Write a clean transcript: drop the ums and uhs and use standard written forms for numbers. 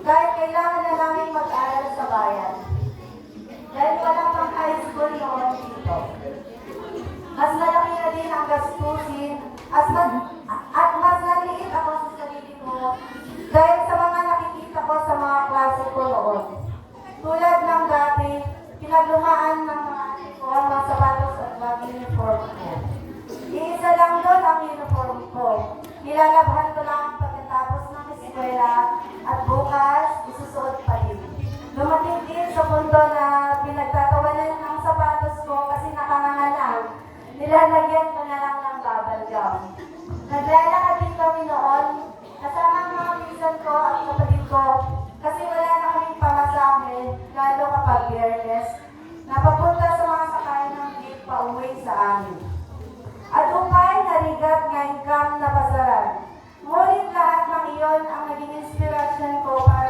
Kahit kailangan na namin mag-aral sa bayan. Dahil wala pang high school noon dito. Mas malaki na din ang gastusin at mas naliit ako sa sarili ko dahil sa mga nakikita ko sa mga klase ko noon. Tulad ng dati, pinaglumaan ng mga ate ko ang mga sapatos at mga uniform ko. Iisa lang doon ang uniform ko. Nilalabhan ko lang pagkatapos ng eskwela at bukas isusuot pa rin. Dumating din sa punto na pinagtatawanan ng sapatos ko kasi nakangangalang. Nilalagyan ko na lang ng bubble gum. Naglalakad din kami noon kasama ang mga pinsan ko at kapatid ko kasi wala na kaming pamasahe lalo kapag Biyernes na papunta sa mga sakay ng jeep pa uwi sa amin. At upay narigat ng income na pasaran. Ngunit lahat ng iyon ang naging inspirasyon ko para